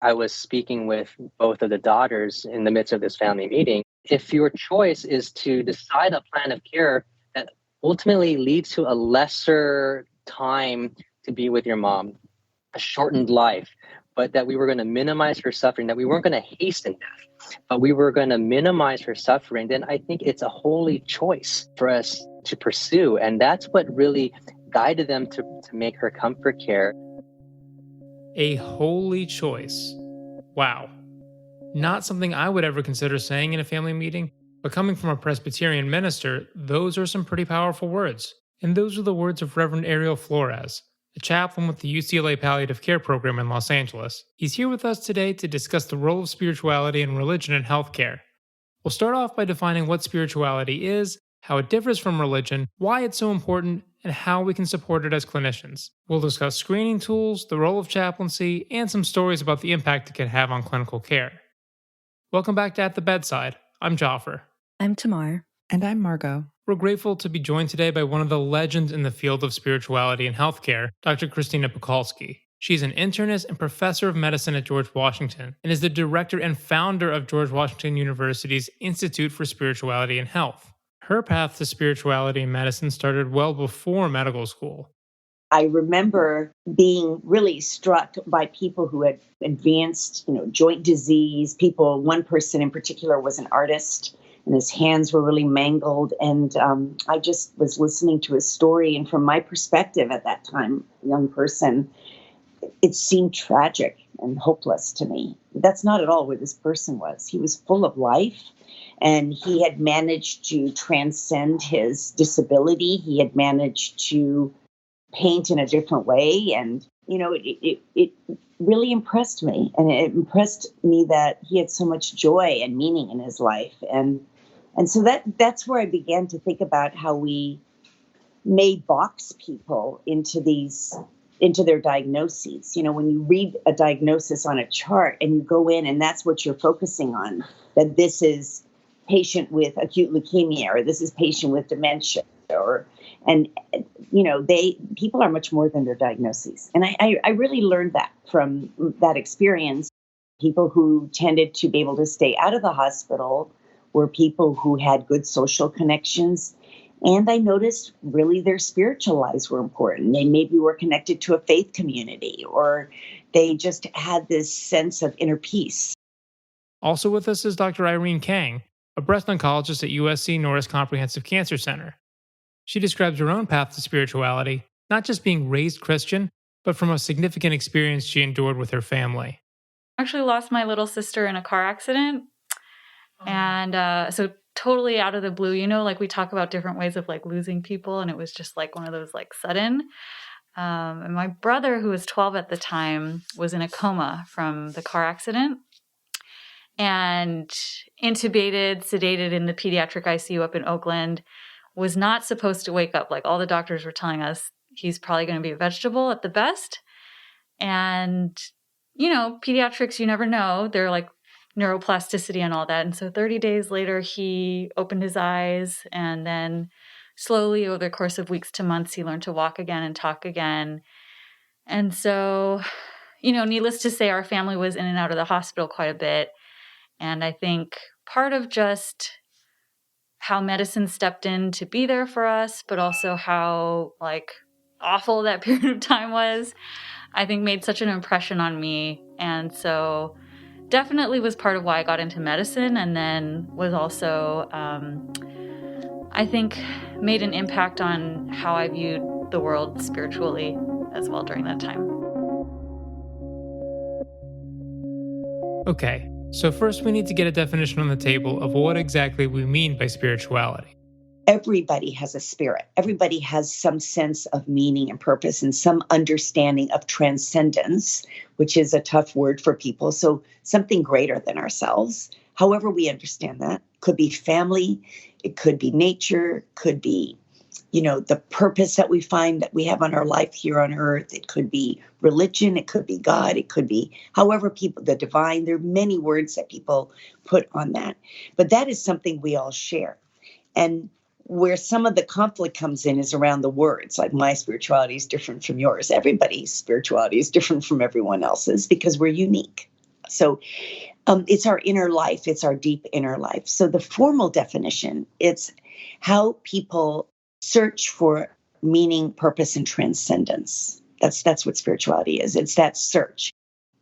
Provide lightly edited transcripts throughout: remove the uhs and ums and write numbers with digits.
I was speaking with both of the daughters in the midst of this family meeting. If your choice is to decide a plan of care that ultimately leads to a lesser time to be with your mom, a shortened life, but that we were going to minimize her suffering, that we weren't going to hasten death, but we were going to minimize her suffering, then I think it's a holy choice for us to pursue. And that's what really guided them to make her comfort care. A holy choice. Wow. Not something I would ever consider saying in a family meeting, but coming from a Presbyterian minister, those are some pretty powerful words. And those are the words of Reverend Ariel Flores, a chaplain with the UCLA Palliative Care Program in Los Angeles. He's here with us today to discuss the role of spirituality and religion in healthcare. We'll start off by defining what spirituality is, how it differs from religion, why it's so important, and how we can support it as clinicians. We'll discuss screening tools, the role of chaplaincy, and some stories about the impact it can have on clinical care. Welcome back to At the Bedside. I'm Joffer. I'm Tamar. And I'm Margot. We're grateful to be joined today by one of the legends in the field of spirituality and healthcare, Dr. Christina Pukalski. She's an internist and professor of medicine at George Washington and is the director and founder of George Washington University's Institute for Spirituality and Health. Her path to spirituality and medicine started well before medical school. I remember being really struck by people who had advanced, joint disease. One person in particular was an artist, and his hands were really mangled. And I just was listening to his story. And from my perspective at that time, young person, it seemed tragic and hopeless to me. That's not at all where this person was. He was full of life, and he had managed to transcend his disability. He had managed to paint in a different way. And, it really impressed me. And it impressed me that he had so much joy and meaning in his life. And so that's where I began to think about how we may box people into their diagnoses. When you read a diagnosis on a chart and you go in and that's what you're focusing on, that this is patient with acute leukemia, or this is patient with dementia, people are much more than their diagnoses. And I really learned that from that experience. People who tended to be able to stay out of the hospital were people who had good social connections. And I noticed really their spiritual lives were important. They maybe were connected to a faith community, or they just had this sense of inner peace. Also with us is Dr. Irene Kang, a breast oncologist at USC Norris Comprehensive Cancer Center. She describes her own path to spirituality, not just being raised Christian, but from a significant experience she endured with her family. I actually lost my little sister in a car accident. And so totally out of the blue, we talk about different ways of losing people. And it was just one of those sudden. And my brother, who was 12 at the time, was in a coma from the car accident and intubated, sedated in the pediatric ICU up in Oakland. Was not supposed to wake up. All the doctors were telling us he's probably going to be a vegetable at the best. And, pediatrics, you never know. They're neuroplasticity and all that. And so 30 days later, he opened his eyes, and then slowly over the course of weeks to months, he learned to walk again and talk again. And so, needless to say, our family was in and out of the hospital quite a bit. And I think part of just how medicine stepped in to be there for us, but also how awful that period of time was, I think made such an impression on me. And so definitely was part of why I got into medicine, and then was also, I think, made an impact on how I viewed the world spiritually as well during that time. Okay. So first we need to get a definition on the table of what exactly we mean by spirituality. Everybody has a spirit. Everybody has some sense of meaning and purpose and some understanding of transcendence, which is a tough word for people. So something greater than ourselves. However we understand that. Could be family. It could be nature. Could be, the purpose that we find that we have on our life here on earth. It could be religion. It could be God. It could be the divine. There are many words that people put on that. But that is something we all share. And where some of the conflict comes in is around the words. My spirituality is different from yours. Everybody's spirituality is different from everyone else's because we're unique. So it's our inner life. It's our deep inner life. So the formal definition, it's how people search for meaning, purpose, and transcendence. That's what spirituality is. It's that search.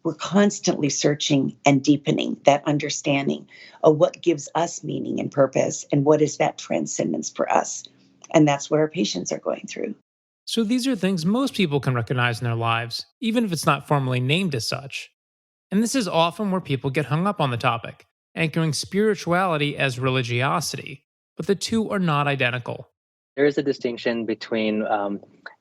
We're constantly searching and deepening that understanding of what gives us meaning and purpose and what is that transcendence for us. And that's what our patients are going through. So these are things most people can recognize in their lives, even if it's not formally named as such. And this is often where people get hung up on the topic, anchoring spirituality as religiosity, but the two are not identical. There is a distinction between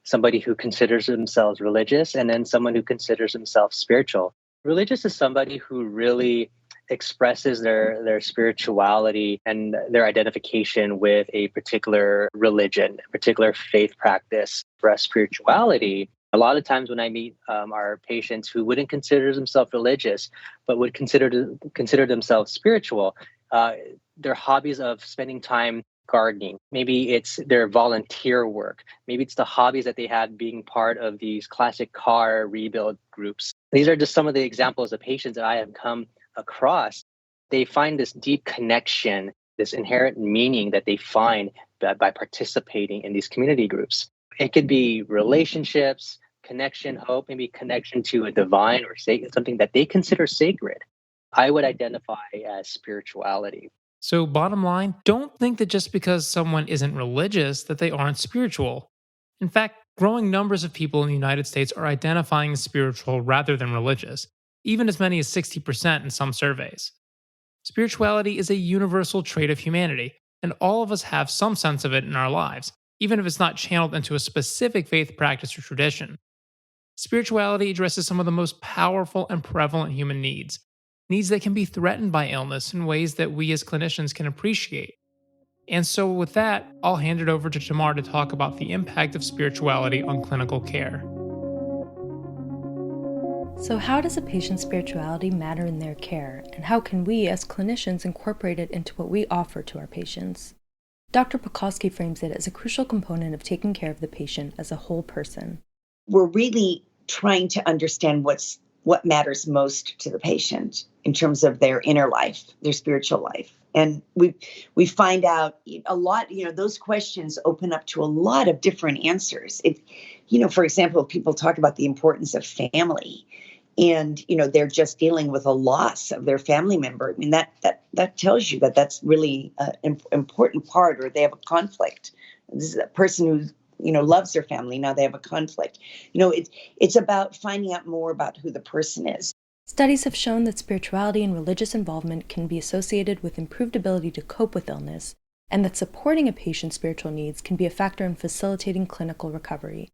somebody who considers themselves religious and then someone who considers themselves spiritual. Religious is somebody who really expresses their spirituality and their identification with a particular religion, a particular faith practice. For us, spirituality, a lot of times when I meet our patients who wouldn't consider themselves religious, but would consider themselves spiritual, their hobbies of spending time gardening. Maybe it's their volunteer work. Maybe it's the hobbies that they have being part of these classic car rebuild groups. These are just some of the examples of patients that I have come across. They find this deep connection, this inherent meaning that they find by participating in these community groups. It could be relationships, connection, hope, maybe connection to a divine or something that they consider sacred. I would identify as spirituality. So bottom line, don't think that just because someone isn't religious that they aren't spiritual. In fact, growing numbers of people in the United States are identifying as spiritual rather than religious, even as many as 60% in some surveys. Spirituality is a universal trait of humanity, and all of us have some sense of it in our lives, even if it's not channeled into a specific faith practice or tradition. Spirituality addresses some of the most powerful and prevalent human needs that can be threatened by illness in ways that we as clinicians can appreciate. And so with that, I'll hand it over to Tamar to talk about the impact of spirituality on clinical care. So how does a patient's spirituality matter in their care, and how can we as clinicians incorporate it into what we offer to our patients? Dr. Pekoski frames it as a crucial component of taking care of the patient as a whole person. We're really trying to understand what matters most to the patient in terms of their inner life, their spiritual life. And we find out a lot, those questions open up to a lot of different answers. For example, people talk about the importance of family and, they're just dealing with a loss of their family member. I mean, that tells you that that's really an important part, or they have a conflict. This is a person who's loves their family. Now they have a conflict. It's about finding out more about who the person is. Studies have shown that spirituality and religious involvement can be associated with improved ability to cope with illness, and that supporting a patient's spiritual needs can be a factor in facilitating clinical recovery.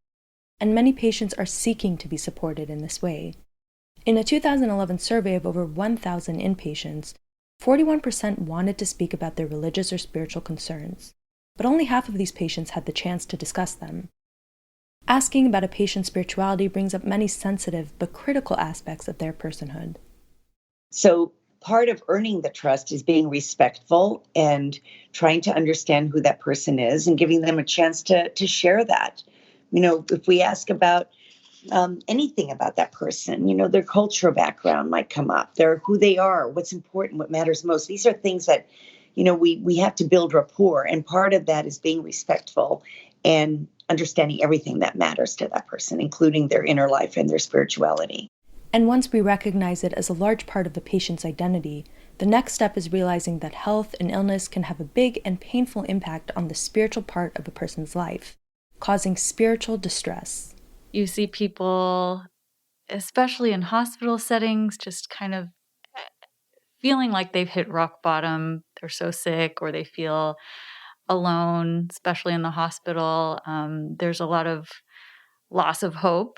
And many patients are seeking to be supported in this way. In a 2011 survey of over 1,000 inpatients, 41% wanted to speak about their religious or spiritual concerns, but only half of these patients had the chance to discuss them. Asking about a patient's spirituality brings up many sensitive but critical aspects of their personhood. So part of earning the trust is being respectful and trying to understand who that person is and giving them a chance to share that. If we ask about anything about that person, their cultural background might come up, who they are, what's important, what matters most. These are things that we have to build rapport, and part of that is being respectful and understanding everything that matters to that person, including their inner life and their spirituality. And once we recognize it as a large part of the patient's identity, the next step is realizing that health and illness can have a big and painful impact on the spiritual part of a person's life, causing spiritual distress. You see people, especially in hospital settings, just kind of feeling like they've hit rock bottom. They're so sick, or they feel alone, especially in the hospital. There's a lot of loss of hope.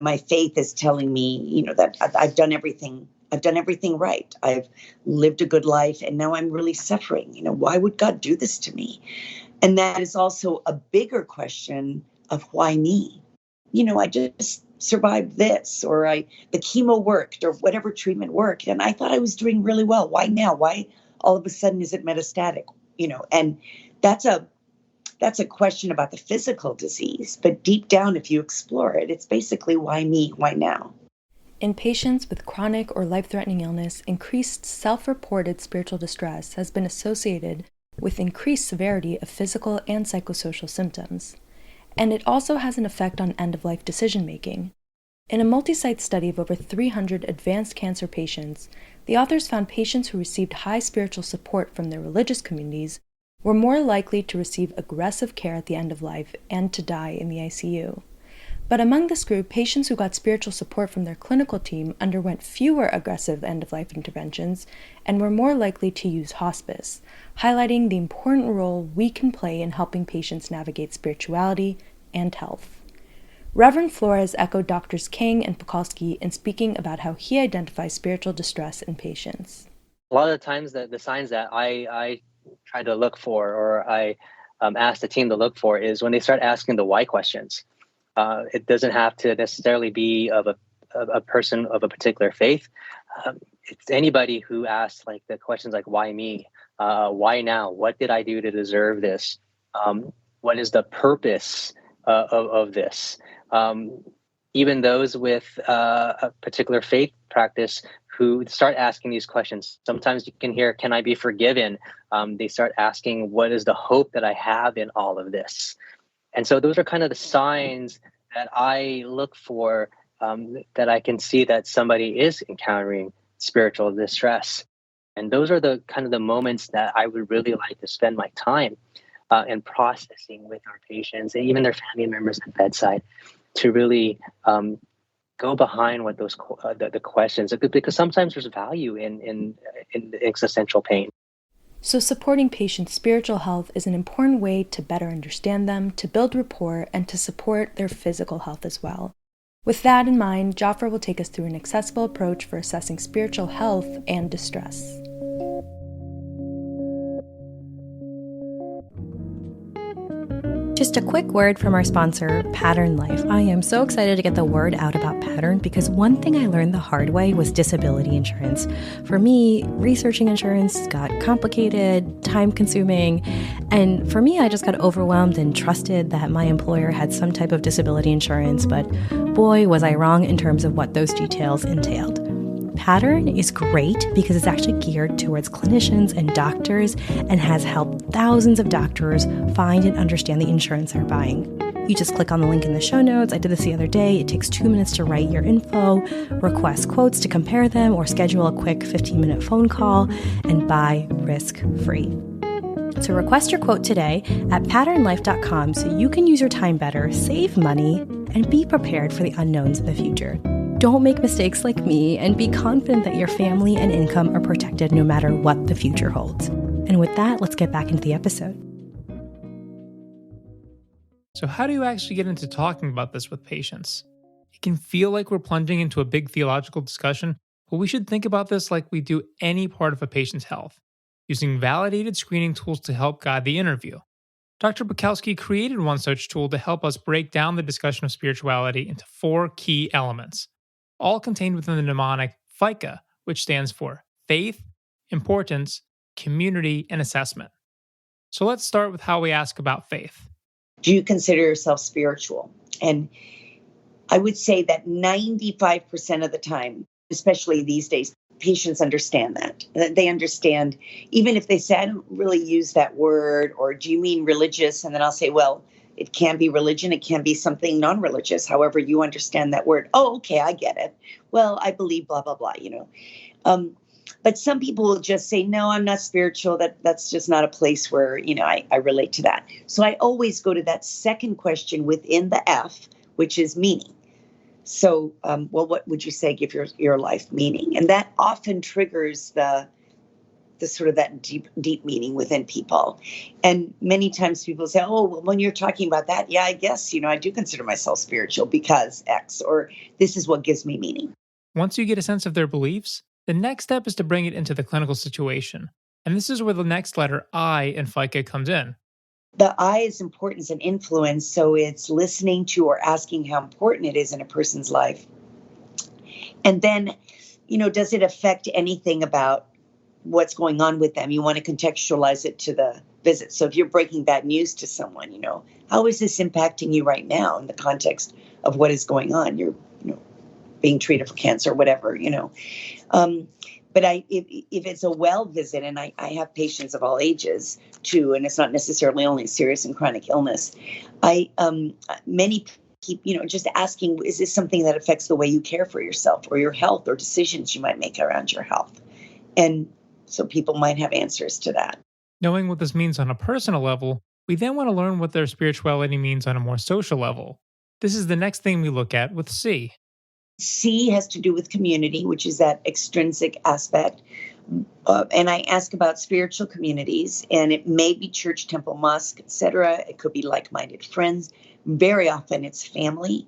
My faith is telling me, that I've done everything. I've done everything right. I've lived a good life, and now I'm really suffering. Why would God do this to me? And that is also a bigger question of why me? I just survived this, or the chemo worked, or whatever treatment worked, and I thought I was doing really well. Why now? Why all of a sudden is it metastatic? And that's a question about the physical disease. But deep down, if you explore it, it's basically why me? Why now? In patients with chronic or life-threatening illness, increased self-reported spiritual distress has been associated with increased severity of physical and psychosocial symptoms. And it also has an effect on end-of-life decision-making. In a multi-site study of over 300 advanced cancer patients, the authors found patients who received high spiritual support from their religious communities were more likely to receive aggressive care at the end of life and to die in the ICU. But among this group, patients who got spiritual support from their clinical team underwent fewer aggressive end-of-life interventions and were more likely to use hospice, highlighting the important role we can play in helping patients navigate spirituality and health. Reverend Flores echoed Drs. King and Pukalski in speaking about how he identifies spiritual distress in patients. A lot of the times the signs that I try to look for, or I ask the team to look for, is when they start asking the why questions. It doesn't have to necessarily be of a person of a particular faith. It's anybody who asks like the questions like, why me? Why now? What did I do to deserve this? What is the purpose of this? Even those with a particular faith practice who start asking these questions. Sometimes you can hear, can I be forgiven? They start asking, what is the hope that I have in all of this? And so those are kind of the signs that I look for, that I can see that somebody is encountering spiritual distress. And those are the kind of the moments that I would really like to spend my time in processing with our patients and even their family members at bedside, to really go behind what those the questions, because sometimes there's value in existential pain. So supporting patients' spiritual health is an important way to better understand them, to build rapport, and to support their physical health as well. With that in mind, Jaffer will take us through an accessible approach for assessing spiritual health and distress. Just a quick word from our sponsor, Pattern Life. I am so excited to get the word out about Pattern because one thing I learned the hard way was disability insurance. For me, researching insurance got complicated, time-consuming, and for me, I just got overwhelmed and trusted that my employer had some type of disability insurance, but boy, was I wrong in terms of what those details entailed. Pattern is great because it's actually geared towards clinicians and doctors and has helped thousands of doctors find and understand the insurance they're buying. You just click on the link in the show notes. I did this the other day. It takes 2 minutes to write your info, request quotes to compare them, or schedule a quick 15-minute phone call and buy risk-free. So request your quote today at patternlife.com so you can use your time better, save money, and be prepared for the unknowns in the future. Don't make mistakes like me and be confident that your family and income are protected no matter what the future holds. And with that, let's get back into the episode. So how do you actually get into talking about this with patients? It can feel like we're plunging into a big theological discussion, but we should think about this like we do any part of a patient's health, using validated screening tools to help guide the interview. Dr. Pukalski created one such tool to help us break down the discussion of spirituality into 4 key elements, all contained within the mnemonic FICA, which stands for faith, importance, community, and assessment. So let's start with how we ask about faith. Do you consider yourself spiritual? And I would say that 95% of the time, especially these days, patients understand that. They understand, even if they say, I don't really use that word, or do you mean religious? And then I'll say, well, it can be religion. It can be something non-religious. However you understand that word. Oh, okay, I get it. Well, I believe blah, blah, blah, But some people will just say, no, I'm not spiritual. That's just not a place where, I relate to that. So I always go to that second question within the F, which is meaning. So, what would you say give your life meaning? And that often triggers the sort of that deep meaning within people. And many times people say, oh, well, when you're talking about that, yeah, I guess, I do consider myself spiritual because X, or this is what gives me meaning. Once you get a sense of their beliefs, the next step is to bring it into the clinical situation. And this is where the next letter I in FICA comes in. The I is importance and influence. So it's listening to or asking how important it is in a person's life. And then, does it affect anything about what's going on with them? You want to contextualize it to the visit. So if you're breaking bad news to someone, how is this impacting you right now in the context of what is going on? You're, being treated for cancer, whatever, But if it's a well visit, and I have patients of all ages too, and it's not necessarily only serious and chronic illness, many keep, just asking, is this something that affects the way you care for yourself or your health or decisions you might make around your health? And so people might have answers to that. Knowing what this means on a personal level, we then want to learn what their spirituality means on a more social level. This is the next thing we look at with C. C has to do with community, which is that extrinsic aspect. And I ask about spiritual communities, and it may be church, temple, mosque, etc. It could be like-minded friends. Very often it's family.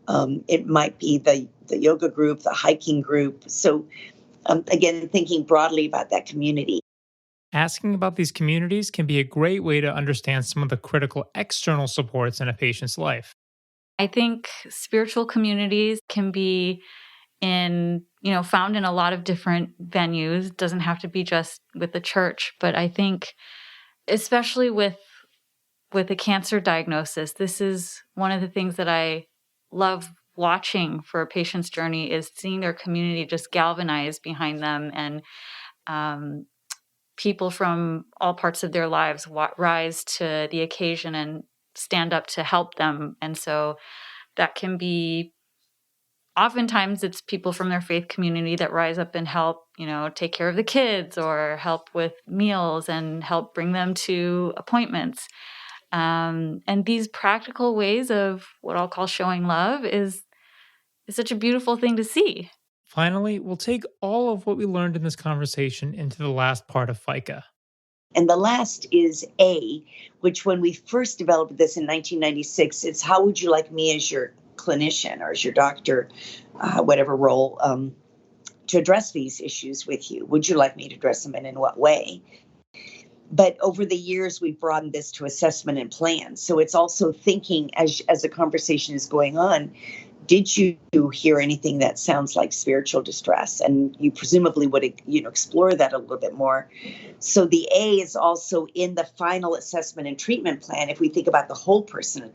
It might be the yoga group, the hiking group. So again, thinking broadly about that community. Asking about these communities can be a great way to understand some of the critical external supports in a patient's life. I think spiritual communities can be found in a lot of different venues. It doesn't have to be just with the church, but I think especially with a cancer diagnosis, this is one of the things that I love watching for a patient's journey, is seeing their community just galvanize behind them, and people from all parts of their lives rise to the occasion and stand up to help them. And so that can be, oftentimes it's people from their faith community that rise up and help, take care of the kids or help with meals and help bring them to appointments. And these practical ways of what I'll call showing love is such a beautiful thing to see. Finally, we'll take all of what we learned in this conversation into the last part of FICA. And the last is A, which when we first developed this in 1996, it's how would you like me as your clinician or as your doctor, whatever role, to address these issues with you? Would you like me to address them and in what way? But over the years, we've broadened this to assessment and plan. So it's also thinking as the conversation is going on, did you hear anything that sounds like spiritual distress? And you presumably would, explore that a little bit more. So the A is also in the final assessment and treatment plan. If we think about the whole person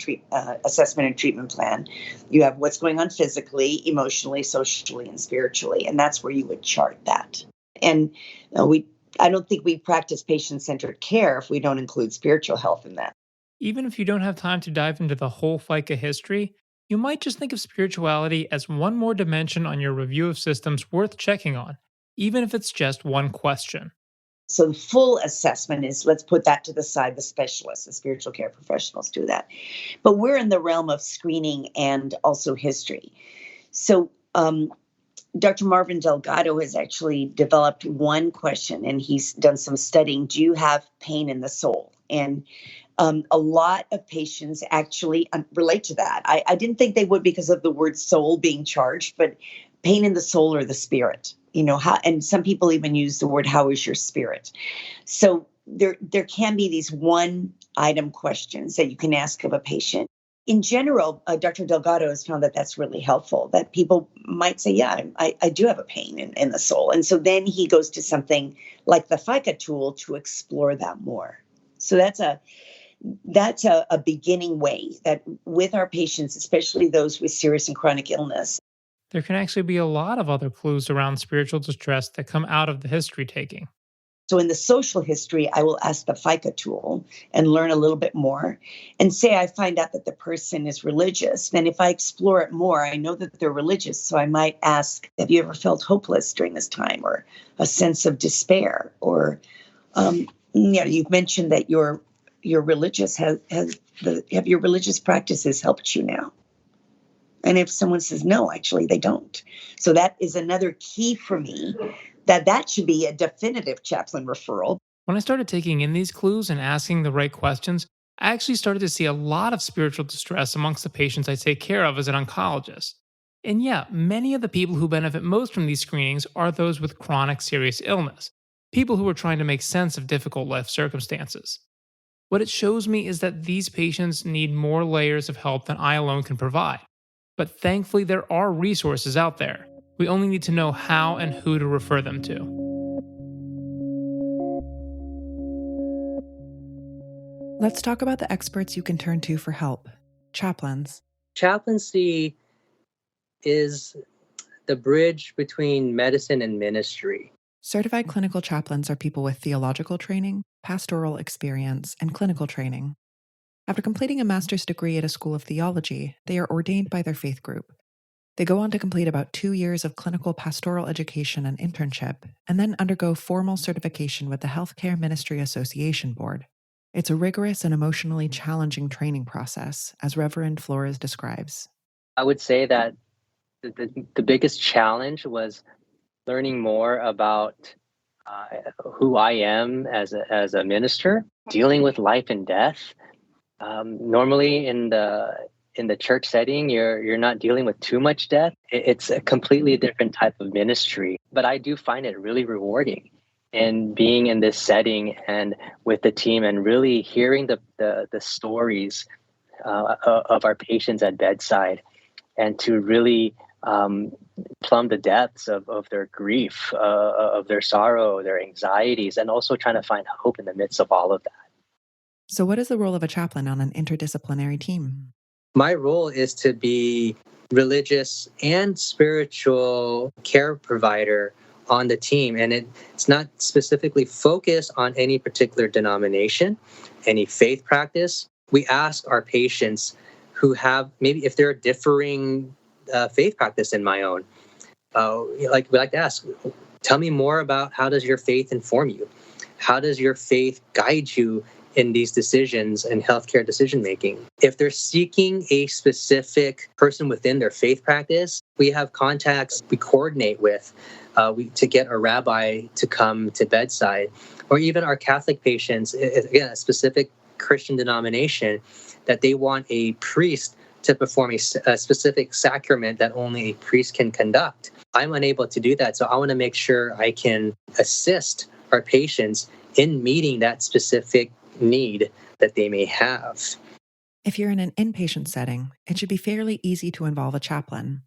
assessment and treatment plan, you have what's going on physically, emotionally, socially, and spiritually. And that's where you would chart that. And I don't think we practice patient-centered care if we don't include spiritual health in that. Even if you don't have time to dive into the whole FICA history, you might just think of spirituality as one more dimension on your review of systems worth checking on, even if it's just one question. So the full assessment is, let's put that to the side, the specialists, the spiritual care professionals do that. But we're in the realm of screening and also history. So Dr. Marvin Delgado has actually developed one question, and he's done some studying. Do you have pain in the soul? And a lot of patients actually relate to that. I didn't think they would because of the word soul being charged, but pain in the soul or the spirit, and some people even use the word, how is your spirit? So there can be these one item questions that you can ask of a patient. In general, Dr. Delgado has found that that's really helpful, that people might say, yeah, I do have a pain in the soul. And so then he goes to something like the FICA tool to explore that more. So that's a beginning way that with our patients, especially those with serious and chronic illness. There can actually be a lot of other clues around spiritual distress that come out of the history taking. So in the social history, I will ask the FICA tool and learn a little bit more. And say I find out that the person is religious. Then if I explore it more, I know that they're religious. So I might ask, have you ever felt hopeless during this time, or a sense of despair? Or, you've mentioned that you're religious. Have your religious practices helped you now? And if someone says no, actually they don't. So that is another key for me, that should be a definitive chaplain referral. When I started taking in these clues and asking the right questions, I actually started to see a lot of spiritual distress amongst the patients I take care of as an oncologist. And yeah, many of the people who benefit most from these screenings are those with chronic serious illness, people who are trying to make sense of difficult life circumstances. What it shows me is that these patients need more layers of help than I alone can provide. But thankfully, there are resources out there. We only need to know how and who to refer them to. Let's talk about the experts you can turn to for help. Chaplains. Chaplaincy is the bridge between medicine and ministry. Certified clinical chaplains are people with theological training, pastoral experience, and clinical training. After completing a master's degree at a school of theology, they are ordained by their faith group. They go on to complete about 2 years of clinical pastoral education and internship, and then undergo formal certification with the Healthcare Ministry Association Board. It's a rigorous and emotionally challenging training process, as Reverend Flores describes. I would say that the biggest challenge was learning more about who I am as a minister, dealing with life and death. Normally in the church setting, you're not dealing with too much death. It's a completely different type of ministry, but I do find it really rewarding. And being in this setting and with the team and really hearing the stories of our patients at bedside, and to really plumb the depths of their grief, of their sorrow, their anxieties, and also trying to find hope in the midst of all of that. So, what is the role of a chaplain on an interdisciplinary team? My role is to be religious and spiritual care provider on the team. And it's not specifically focused on any particular denomination, any faith practice. We ask our patients who have, maybe if they're differing faith practice in my own, we like to ask, tell me more about how does your faith inform you? How does your faith guide you in these decisions and healthcare decision making? If they're seeking a specific person within their faith practice, we have contacts we coordinate with to get a rabbi to come to bedside, or even our Catholic patients, again, a specific Christian denomination, that they want a priest to perform a specific sacrament that only a priest can conduct. I'm unable to do that, so I want to make sure I can assist our patients in meeting that specific need that they may have. If you're in an inpatient setting, it should be fairly easy to involve a chaplain.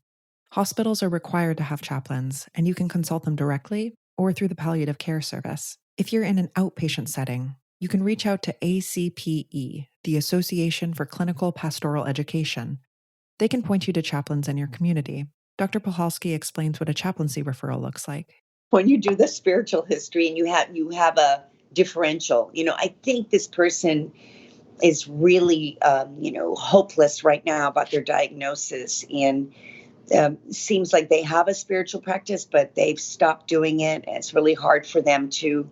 Hospitals are required to have chaplains, and you can consult them directly or through the palliative care service. If you're in an outpatient setting, you can reach out to ACPE, the Association for Clinical Pastoral Education. They can point you to chaplains in your community. Dr. Puhalski explains what a chaplaincy referral looks like. When you do the spiritual history and you have a differential, I think this person is really, hopeless right now about their diagnosis, and seems like they have a spiritual practice, but they've stopped doing it. And it's really hard for them to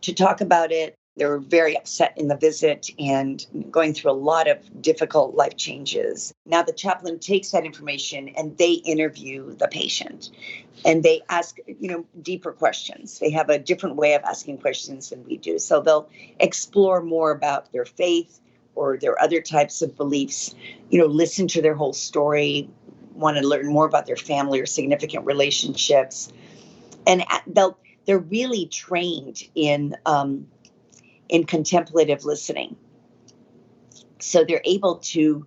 talk about it. They're very upset in the visit and going through a lot of difficult life changes. Now the chaplain takes that information and they interview the patient and they ask, deeper questions. They have a different way of asking questions than we do. So they'll explore more about their faith or their other types of beliefs, listen to their whole story, want to learn more about their family or significant relationships. And they're really trained in contemplative listening. So they're able to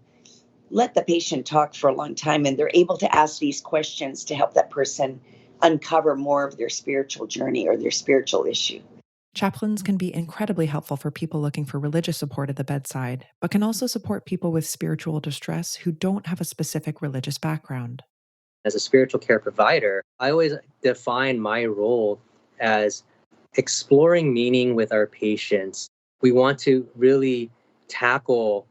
let the patient talk for a long time, and they're able to ask these questions to help that person uncover more of their spiritual journey or their spiritual issue. Chaplains can be incredibly helpful for people looking for religious support at the bedside, but can also support people with spiritual distress who don't have a specific religious background. As a spiritual care provider, I always define my role as exploring meaning with our patients. We want to really tackle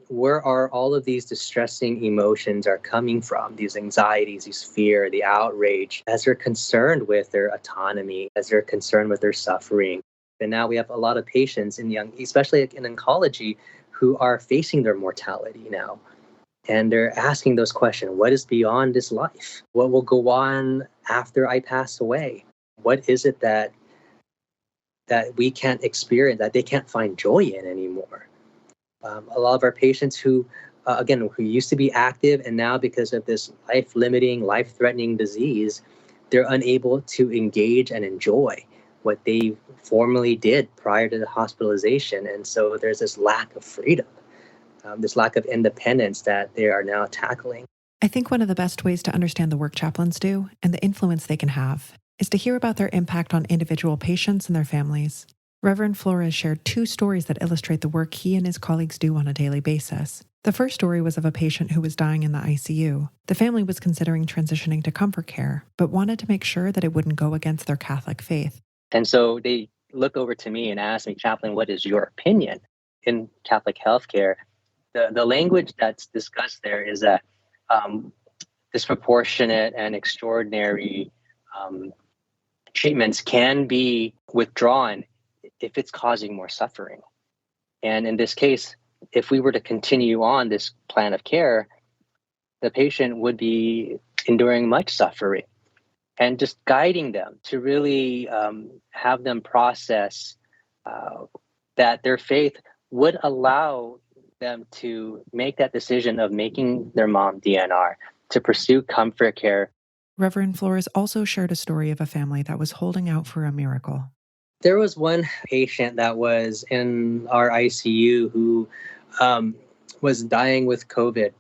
where are all of these distressing emotions are coming from, these anxieties, these fear, the outrage, as they're concerned with their autonomy, as they're concerned with their suffering. And now we have a lot of patients especially in oncology, who are facing their mortality now. And they're asking those questions. What is beyond this life? What will go on after I pass away? What is it that we can't experience, that they can't find joy in anymore? A lot of our patients who used to be active, and now because of this life-limiting, life-threatening disease, they're unable to engage and enjoy what they formerly did prior to the hospitalization. And so there's this lack of freedom, this lack of independence that they are now tackling. I think one of the best ways to understand the work chaplains do and the influence they can have is to hear about their impact on individual patients and their families. Reverend Flores shared 2 stories that illustrate the work he and his colleagues do on a daily basis. The first story was of a patient who was dying in the ICU. The family was considering transitioning to comfort care, but wanted to make sure that it wouldn't go against their Catholic faith. And so they look over to me and ask me, Chaplain, what is your opinion in Catholic healthcare? The language that's discussed there is that disproportionate and extraordinary treatments can be withdrawn if it's causing more suffering. And in this case, if we were to continue on this plan of care, the patient would be enduring much suffering. And just guiding them to really have them process that their faith would allow them to make that decision of making their mom DNR, to pursue comfort care. Reverend Flores also shared a story of a family that was holding out for a miracle. There was one patient that was in our ICU who was dying with COVID.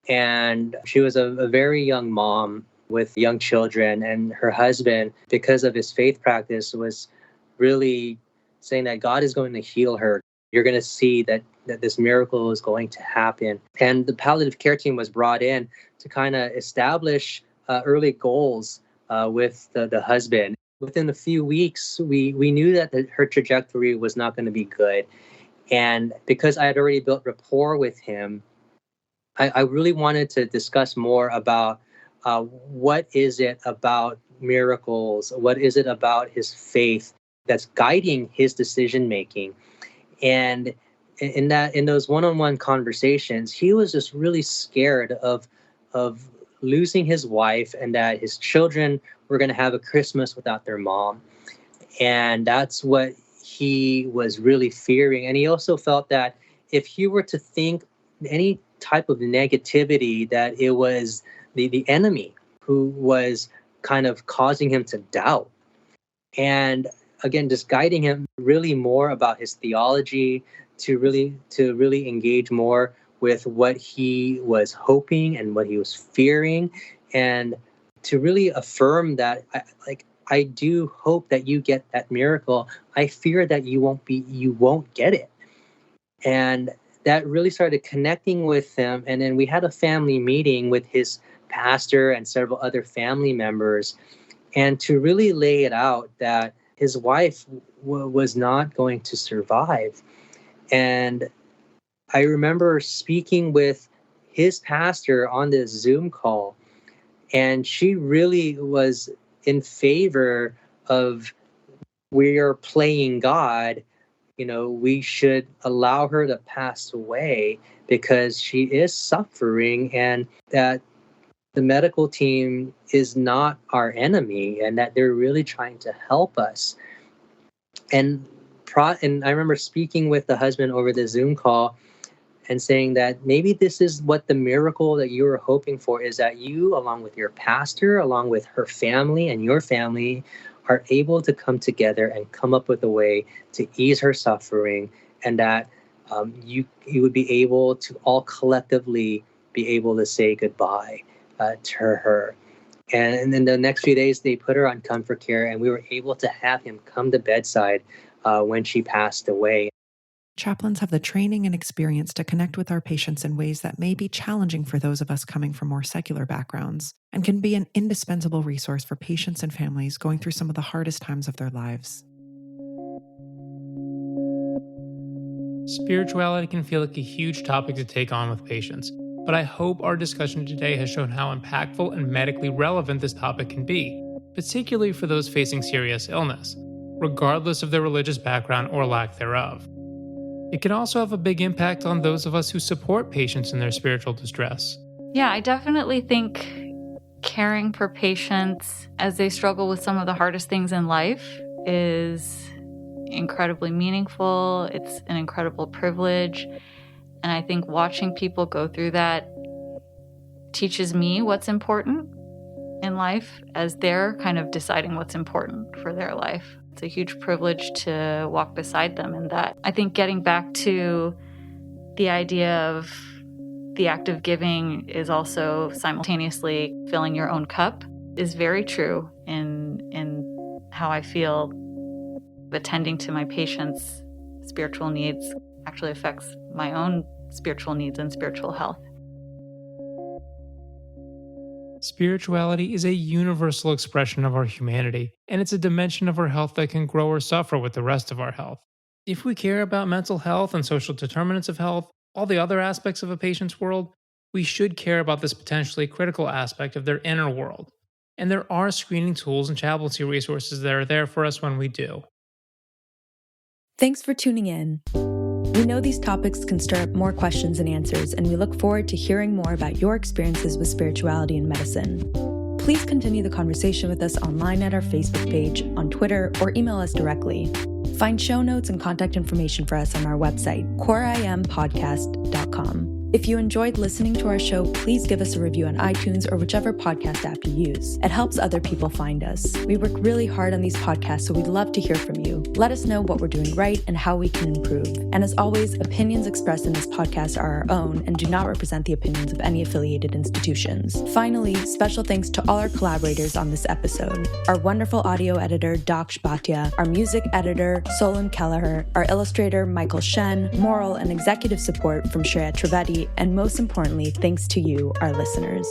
And she was a very young mom with young children. And her husband, because of his faith practice, was really saying that God is going to heal her. You're going to see that this miracle is going to happen. And the palliative care team was brought in to kind of establish early goals with the husband. Within a few weeks, we knew that her trajectory was not going to be good. And because I had already built rapport with him, I really wanted to discuss more about what is it about miracles, what is it about his faith that's guiding his decision making. And in those one-on-one conversations, he was just really scared of losing his wife and that his children were going to have a Christmas without their mom. And that's what he was really fearing. And he also felt that if he were to think any type of negativity, that it was the enemy who was kind of causing him to doubt. And again, just guiding him really more about his theology, to really engage more with what he was hoping and what he was fearing, and to really affirm that I do hope that you get that miracle. I fear that you won't get it. And that really started connecting with him. And then we had a family meeting with his pastor and several other family members, and to really lay it out that his wife was not going to survive. And I remember speaking with his pastor on this Zoom call, and she really was in favor of, we are playing God. We should allow her to pass away because she is suffering, and that the medical team is not our enemy, and that they're really trying to help us. And I remember speaking with the husband over the Zoom call and saying that maybe this is what the miracle that you were hoping for, is that you, along with your pastor, along with her family and your family, are able to come together and come up with a way to ease her suffering, and that you would be able to all collectively be able to say goodbye to her. And in the next few days, they put her on comfort care, and we were able to have him come to bedside when she passed away. Chaplains have the training and experience to connect with our patients in ways that may be challenging for those of us coming from more secular backgrounds, and can be an indispensable resource for patients and families going through some of the hardest times of their lives. Spirituality can feel like a huge topic to take on with patients, but I hope our discussion today has shown how impactful and medically relevant this topic can be, particularly for those facing serious illness, regardless of their religious background or lack thereof. It can also have a big impact on those of us who support patients in their spiritual distress. Yeah, I definitely think caring for patients as they struggle with some of the hardest things in life is incredibly meaningful. It's an incredible privilege. And I think watching people go through that teaches me what's important in life as they're kind of deciding what's important for their life. It's a huge privilege to walk beside them in that. I think getting back to the idea of the act of giving is also simultaneously filling your own cup is very true in how I feel attending to my patients' spiritual needs actually affects my own spiritual needs and spiritual health. Spirituality is a universal expression of our humanity, and it's a dimension of our health that can grow or suffer with the rest of our health. If we care about mental health and social determinants of health, all the other aspects of a patient's world, we should care about this potentially critical aspect of their inner world. And there are screening tools and chaplaincy resources that are there for us when we do. Thanks for tuning in. We know these topics can stir up more questions and answers, and we look forward to hearing more about your experiences with spirituality and medicine. Please continue the conversation with us online at our Facebook page, on Twitter, or email us directly. Find show notes and contact information for us on our website, CoreIMpodcast.com. If you enjoyed listening to our show, please give us a review on iTunes or whichever podcast app you use. It helps other people find us. We work really hard on these podcasts, so we'd love to hear from you. Let us know what we're doing right and how we can improve. And as always, opinions expressed in this podcast are our own and do not represent the opinions of any affiliated institutions. Finally, special thanks to all our collaborators on this episode. Our wonderful audio editor, Daksh Bhatia, our music editor, Solon Kelleher, our illustrator, Michael Shen, moral and executive support from Shreya Trivedi, and most importantly, thanks to you, our listeners.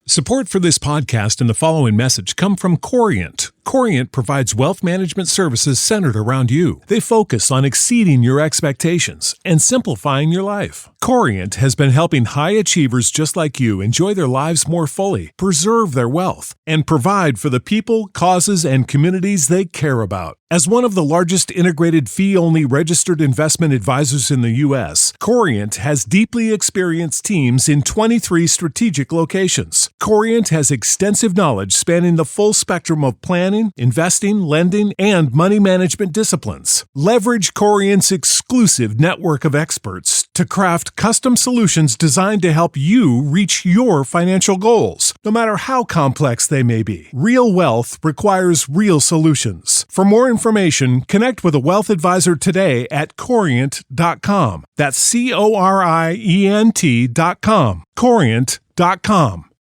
Support for this podcast and the following message come from CoreIM. CoreIM provides wealth management services centered around you. They focus on exceeding your expectations and simplifying your life. CoreIM has been helping high achievers just like you enjoy their lives more fully, preserve their wealth, and provide for the people, causes, and communities they care about. As one of the largest integrated fee-only registered investment advisors in the U.S., CoreIM has deeply experienced teams in 23 strategic locations. CoreIM has extensive knowledge spanning the full spectrum of planning, investing, lending, and money management disciplines. Leverage CoreIM's exclusive network of experts to craft custom solutions designed to help you reach your financial goals, no matter how complex they may be. Real wealth requires real solutions. For more information, connect with a wealth advisor today at CoreIM.com. That's CoreIENT.com. CoreIM.com.